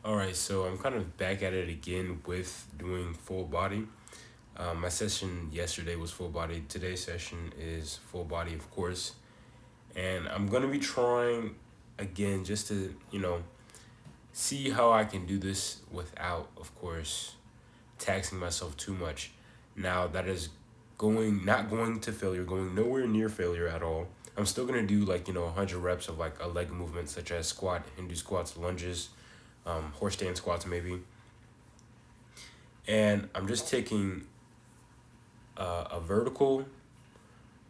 All right, so I'm kind of back at it again with doing full body. My session yesterday was full body. Today's session is full body, of course. And I'm going to be trying again just to, see how I can do this without, of course, taxing myself too much. Now, that is not going to failure, going nowhere near failure at all. I'm still going to do 100 reps of like a leg movement, such as squat, Hindu squats, lunges, horse stand squats maybe. And I'm just taking a vertical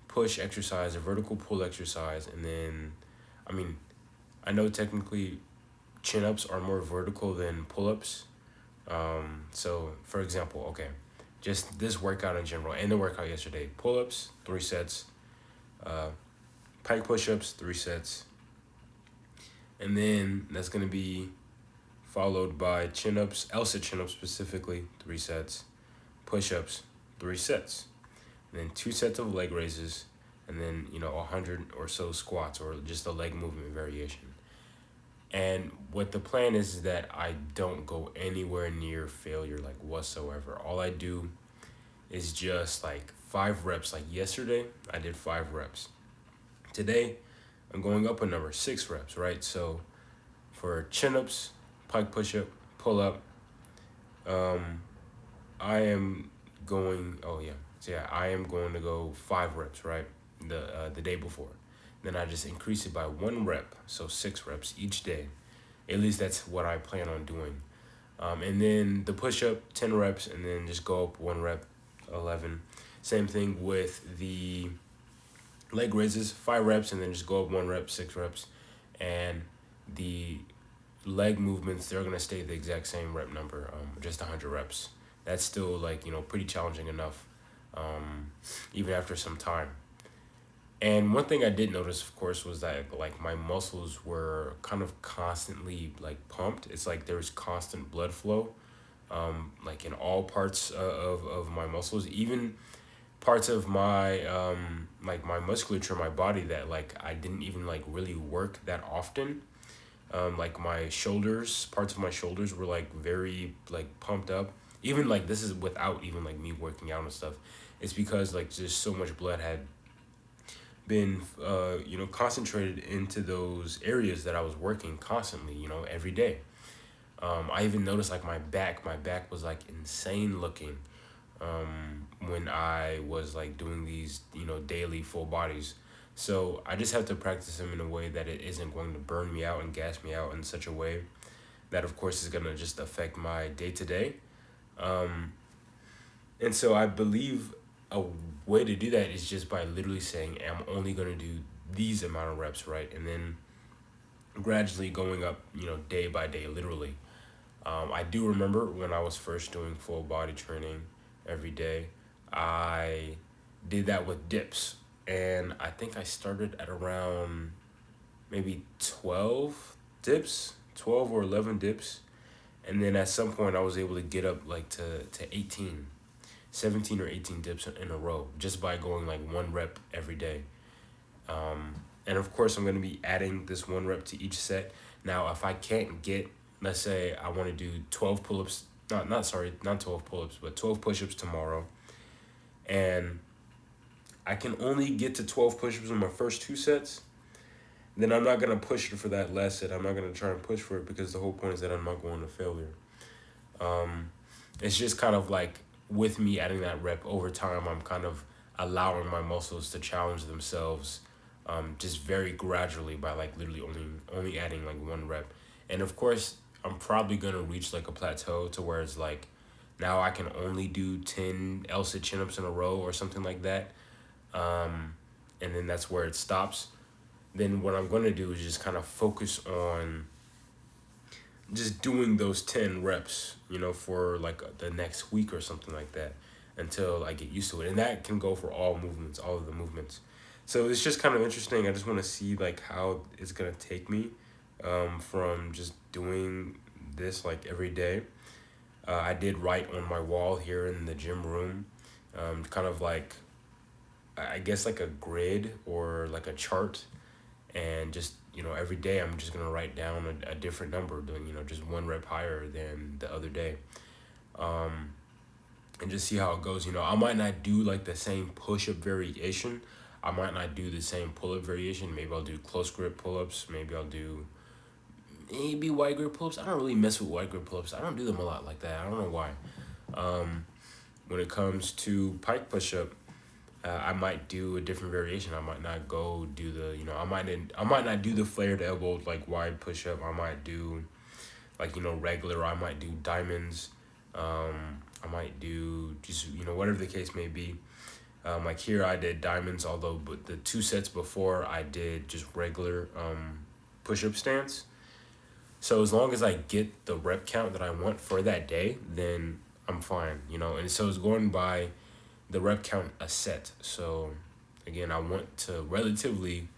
push exercise, a vertical pull exercise, and then, I mean, I know technically chin ups are more vertical than pull ups. So, for example, okay, just this workout in general and the workout yesterday: pull ups, 3 sets, uh, pike push ups, 3 sets, and then that's gonna be followed by chin ups, L-sit chin ups specifically, 3 sets, push ups, 3 sets, and then 2 sets of leg raises, and then 100 or so squats or just a leg movement variation. And what the plan is that I don't go anywhere near failure like whatsoever. All I do is just like 5 reps. Like yesterday, I did 5 reps. Today, I'm going up a number, 6 reps, right? So for chin ups, pike push up, pull up, um, I am going. Oh yeah, so yeah, I am going to go 5 reps, right? The day before, then I just increase it by 1 rep, so 6 reps each day. At least that's what I plan on doing. And then the push up 10 reps, and then just go up 1 rep, 11. Same thing with the leg raises, 5 reps, and then just go up 1 rep, 6 reps, and the leg movements, they're gonna stay the exact same rep number, just 100 reps. That's still like pretty challenging enough, even after some time. And one thing I did notice, of course, was that like my muscles were kind of constantly like pumped. It's like there was constant blood flow, like in all parts of my muscles, even parts of my like my musculature, my body that like I didn't even like really work that often. Like my shoulders, parts of my shoulders were like very like pumped up. Even like this is without even like me working out and stuff. It's because like just so much blood had been concentrated into those areas that I was working constantly, every day. I even noticed like my back was like insane looking, when I was like doing these daily full bodies. So I just have to practice them in a way that it isn't going to burn me out and gas me out in such a way that of course is going to just affect my day to day. And so I believe a way to do that is just by literally saying I'm only going to do these amount of reps, right? And then gradually going up, day by day, literally. I do remember when I was first doing full body training every day, I did that with dips. And I think I started at around maybe 12 dips, 12 or 11 dips. And then at some point, I was able to get up like to 18, 17 or 18 dips in a row just by going like 1 rep every day. And of course, I'm going to be adding this 1 rep to each set. Now, if I can't get, let's say I want to do 12 pull-ups, not 12 pull-ups, but 12 push-ups tomorrow, and I can only get to 12 push-ups in my first 2 sets, then I'm not going to push it for that last set. I'm not going to try and push for it because the whole point is that I'm not going to failure. It's just kind of like with me adding that rep over time, I'm kind of allowing my muscles to challenge themselves, just very gradually by like literally only adding like 1 rep. And of course, I'm probably gonna reach like a plateau to where it's like now I can only do 10 L-sit chin-ups in a row or something like that. And then that's where it stops. Then what I'm gonna do is just kind of focus on just doing those 10 reps, for like the next week or something like that until I get used to it. And that can go for all movements, all of the movements. So it's just kind of interesting. I just want to see like how it's going to take me, from just doing this like every day. I did write on my wall here in the gym room, kind of like, I guess like a grid or like a chart, and just every day I'm just gonna write down a different number, doing just one rep higher than the other day, and just see how it goes. I might not do like the same push up variation. I might not do the same pull up variation. Maybe I'll do close grip pull ups. Maybe I'll do maybe wide grip pull ups. I don't really mess with wide grip pull ups. I don't do them a lot like that. I don't know why. When it comes to pike push up, I might do a different variation. I might not go do the I might not do the flared elbow like wide push up. I might do like regular. I might do diamonds. I might do just whatever the case may be. Like here I did diamonds, although but the 2 sets before I did just regular push up stance. So as long as I get the rep count that I want for that day, then I'm fine, And so it's going by the rep count a set. So again, I want to relatively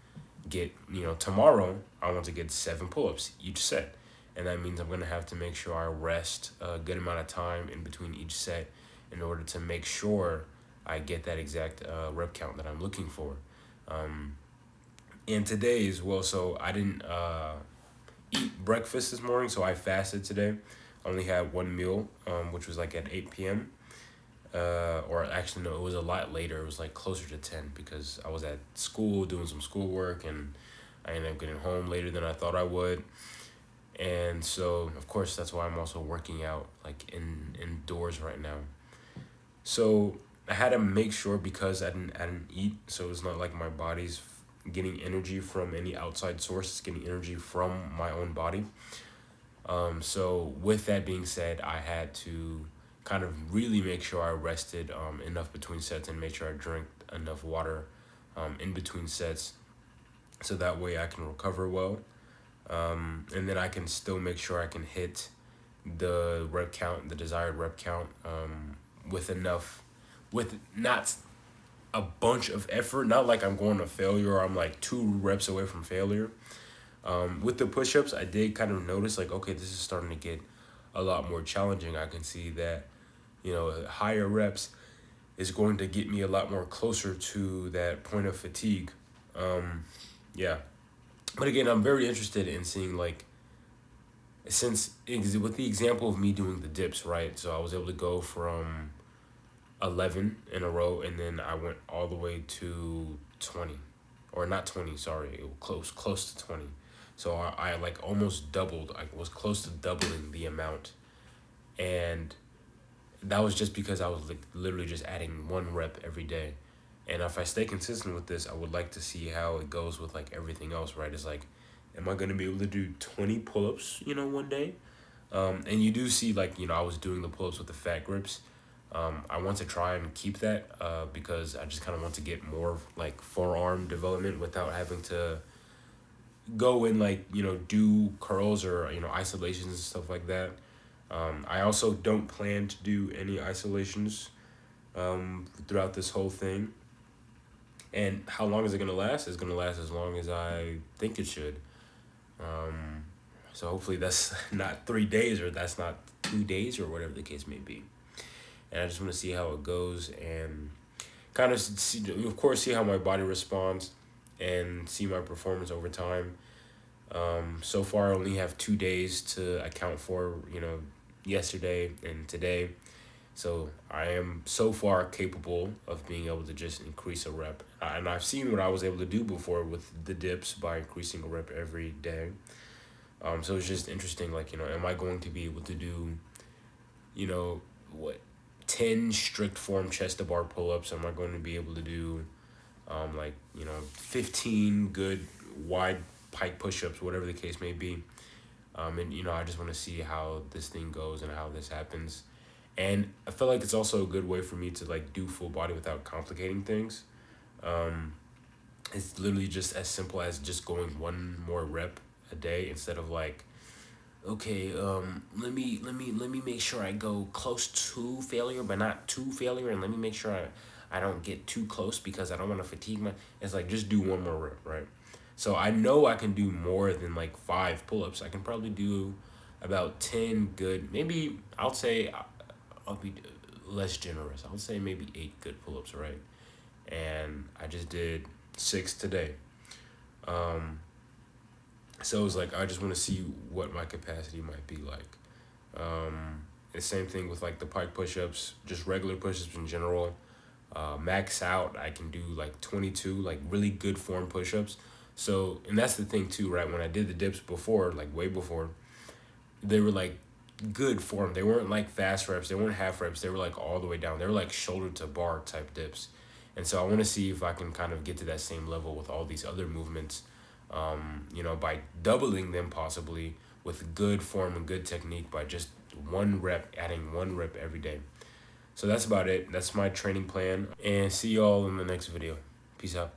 get, tomorrow I want to get 7 pull-ups each set. And that means I'm going to have to make sure I rest a good amount of time in between each set in order to make sure I get that exact rep count that I'm looking for. And today as well, so I didn't eat breakfast this morning, so I fasted today. I only had one meal, which was like at 8 p.m. Or actually, no, it was a lot later. It was like closer to 10 because I was at school doing some schoolwork and I ended up getting home later than I thought I would. And so, of course, that's why I'm also working out like indoors right now. So I had to make sure because I didn't eat, so it's not like my body's getting energy from any outside source. It's getting energy from my own body. So with that being said, I had to kind of really make sure I rested enough between sets and make sure I drank enough water in between sets, so that way I can recover well. And then I can still make sure I can hit the rep count, the desired rep count, with not a bunch of effort, not like I'm going to failure or I'm like 2 reps away from failure. With the push-ups, I did kind of notice like, okay, this is starting to get a lot more challenging. I can see that, higher reps is going to get me a lot more closer to that point of fatigue. Yeah. But again, I'm very interested in seeing like, with the example of me doing the dips, right? So I was able to go from 11 in a row, and then I went all the way to 20, or not 20, sorry, it was close to 20. So I like almost doubled. I was close to doubling the amount, and that was just because I was like literally just adding 1 rep every day. And if I stay consistent with this, I would like to see how it goes with like everything else, right? It's like, am I going to be able to do 20 pull-ups, one day? And you do see like, I was doing the pull-ups with the fat grips. I want to try and keep that because I just kind of want to get more like forearm development without having to go and like, do curls or, isolations and stuff like that. I also don't plan to do any isolations throughout this whole thing. And how long is it going to last? It's going to last as long as I think it should. So hopefully that's not 3 days, or that's not 2 days, or whatever the case may be. And I just want to see how it goes and kind of see, of course, see how my body responds and see my performance over time. So far, I only have 2 days to account for, yesterday and today. So I am so far capable of being able to just increase a rep. And I've seen what I was able to do before with the dips by increasing a rep every day. So it's just interesting, like, am I going to be able to do, 10 strict form chest to bar pull-ups? Am I going to be able to do, 15 good wide pike push-ups, whatever the case may be? And, I just want to see how this thing goes and how this happens. And I feel like it's also a good way for me to like do full body without complicating things. It's literally just as simple as just going 1 more rep a day instead of like, okay, let me make sure I go close to failure but not to failure, and let me make sure I don't get too close because I don't want to fatigue it's like just do 1 more rep, right? So I know I can do more than like 5 pull-ups. I can probably do about 10 good, maybe I'll say I'll be less generous. I would say maybe 8 good pull-ups, right? And I just did 6 today. So it's like I just want to see what my capacity might be like. The same thing with like the pike push-ups, just regular push-ups in general. Max out, I can do like 22, like really good form push-ups. So, and that's the thing too, right? When I did the dips before, like way before, they were like good form. They weren't like fast reps. They weren't half reps. They were like all the way down. They were like shoulder to bar type dips. And so I want to see if I can kind of get to that same level with all these other movements, by doubling them possibly with good form and good technique by just one rep, adding one rep every day. So that's about it. That's my training plan. And see y'all in the next video. Peace out.